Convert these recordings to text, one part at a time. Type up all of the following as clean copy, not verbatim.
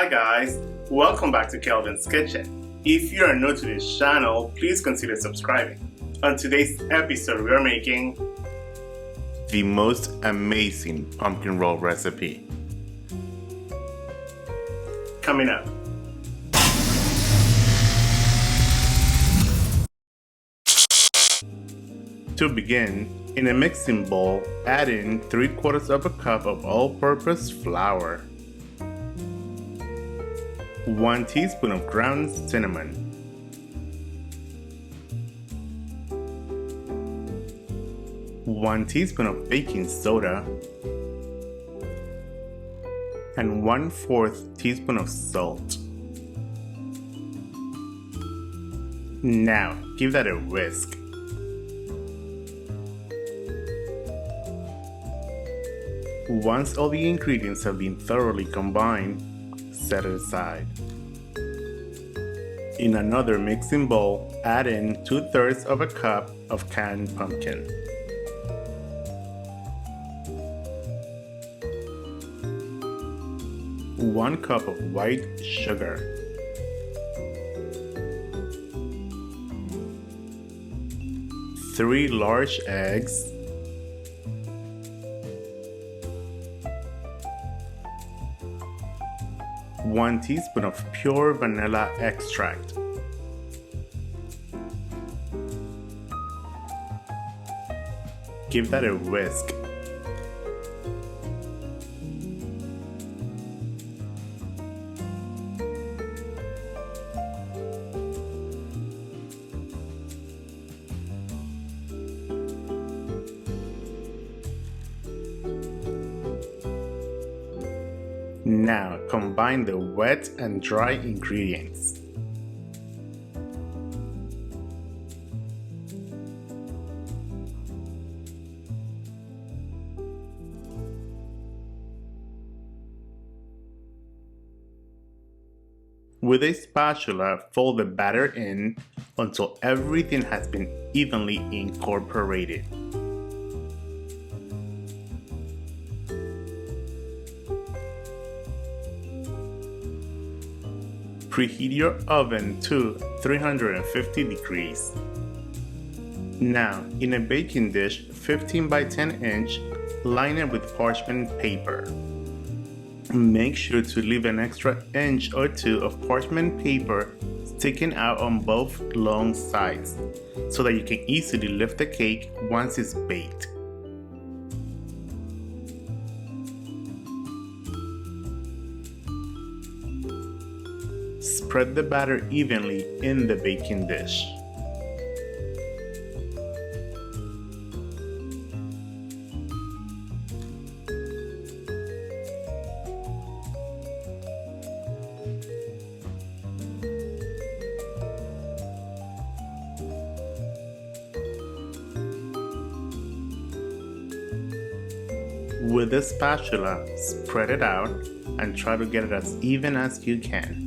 Hi guys, welcome back to Kelvin's Kitchen. If you are new to this channel, please consider subscribing. On today's episode, we are making the most amazing pumpkin roll recipe. Coming up. To begin, in a mixing bowl, add in 3/4 of a cup of all-purpose flour, 1 teaspoon of ground cinnamon, 1 teaspoon of baking soda, and 1/4 teaspoon of salt. Now, give that a whisk. Once all the ingredients have been thoroughly combined, set it aside. In another mixing bowl, add in 2/3 of a cup of canned pumpkin, one cup of white sugar, 3 large eggs, 1 teaspoon of pure vanilla extract, give that a whisk. Now combine the wet and dry ingredients. With a spatula, fold the batter in until everything has been evenly incorporated. Preheat your oven to 350 degrees. Now, in a baking dish 15 by 10 inch, line it with parchment paper. Make sure to leave an extra inch or 2 of parchment paper sticking out on both long sides so that you can easily lift the cake once it's baked. Spread the batter evenly in the baking dish. With a spatula, spread it out and try to get it as even as you can.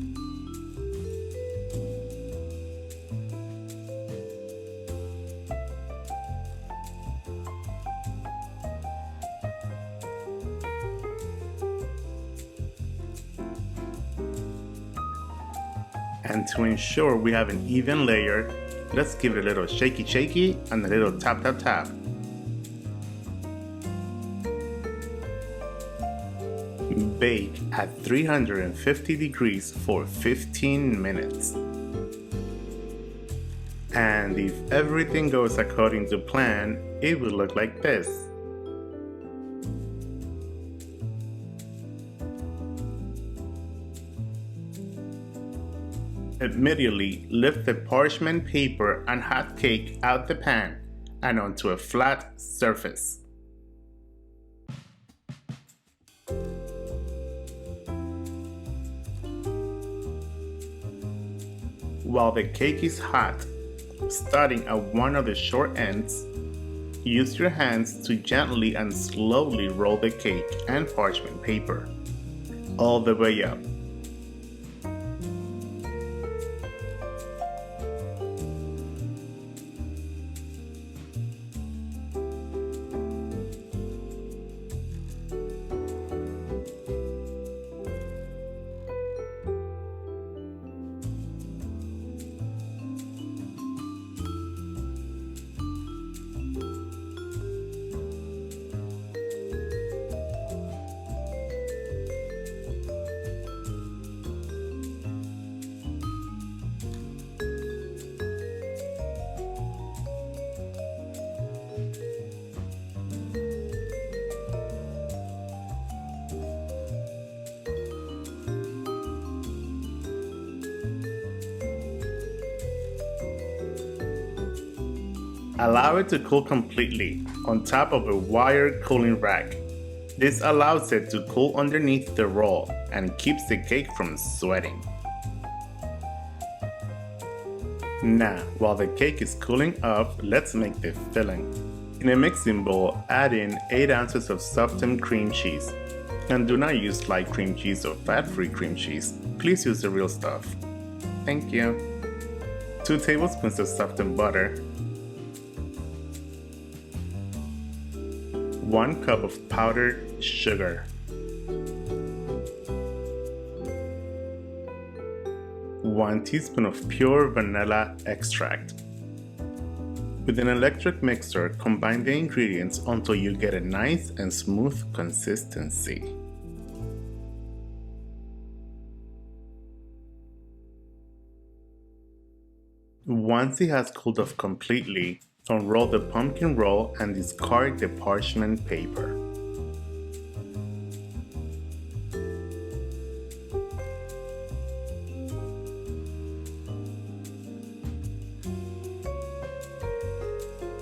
And to ensure we have an even layer, let's give it a little shaky and a little tap. Bake at 350 degrees for 15 minutes. And if everything goes according to plan, it will look like this. Immediately lift the parchment paper and hot cake out the pan and onto a flat surface. While the cake is hot, starting at one of the short ends, use your hands to gently and slowly roll the cake and parchment paper all the way up. Allow it to cool completely on top of a wire cooling rack. This allows it to cool underneath the roll and keeps the cake from sweating. Now, while the cake is cooling off, let's make the filling. In a mixing bowl, add in 8 ounces of softened cream cheese. And do not use light cream cheese or fat-free cream cheese. Please use the real stuff. Thank you. 2 tablespoons of softened butter. 1 cup of powdered sugar. 1 teaspoon of pure vanilla extract. With an electric mixer, combine the ingredients until you get a nice and smooth consistency. Once it has cooled off completely, unroll the pumpkin roll and discard the parchment paper.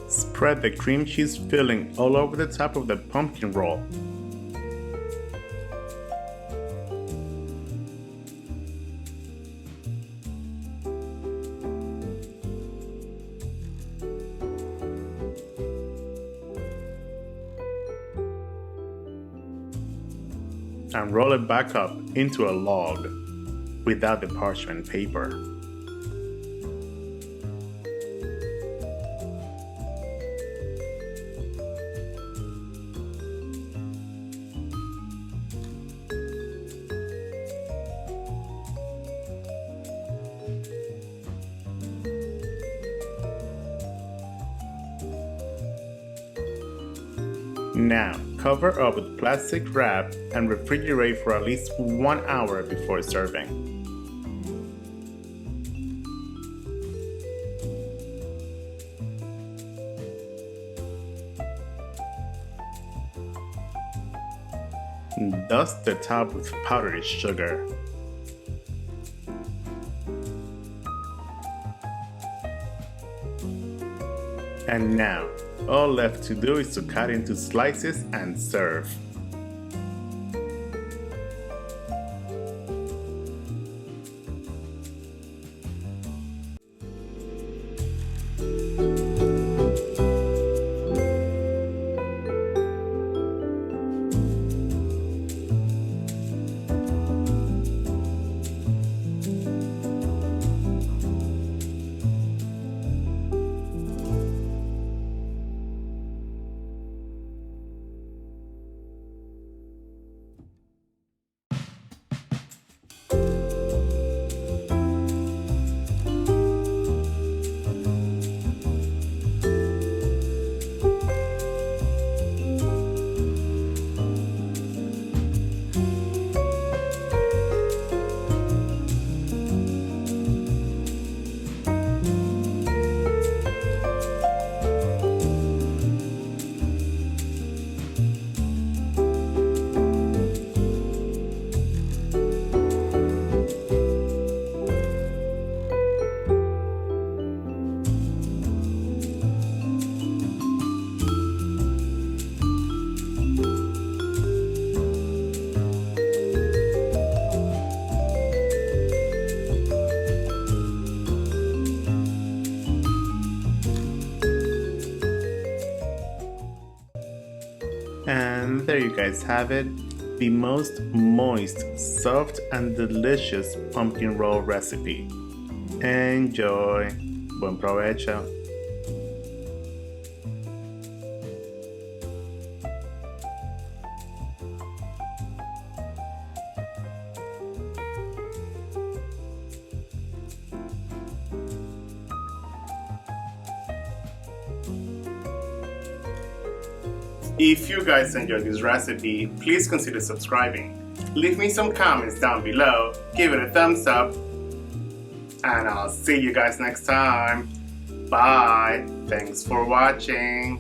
Spread the cream cheese filling all over the top of the pumpkin roll. And roll it back up into a log without the parchment paper. Now, cover up with plastic wrap and refrigerate for at least 1 hour before serving. Dust the top with powdered sugar. And now, all left to do is to cut into slices and serve. And there you guys have it, the most moist, soft, and delicious pumpkin roll recipe. Enjoy! Buen provecho! If you guys enjoyed this recipe, please consider subscribing. Leave me some comments down below, give it a thumbs up, and I'll see you guys next time. Bye! Thanks for watching.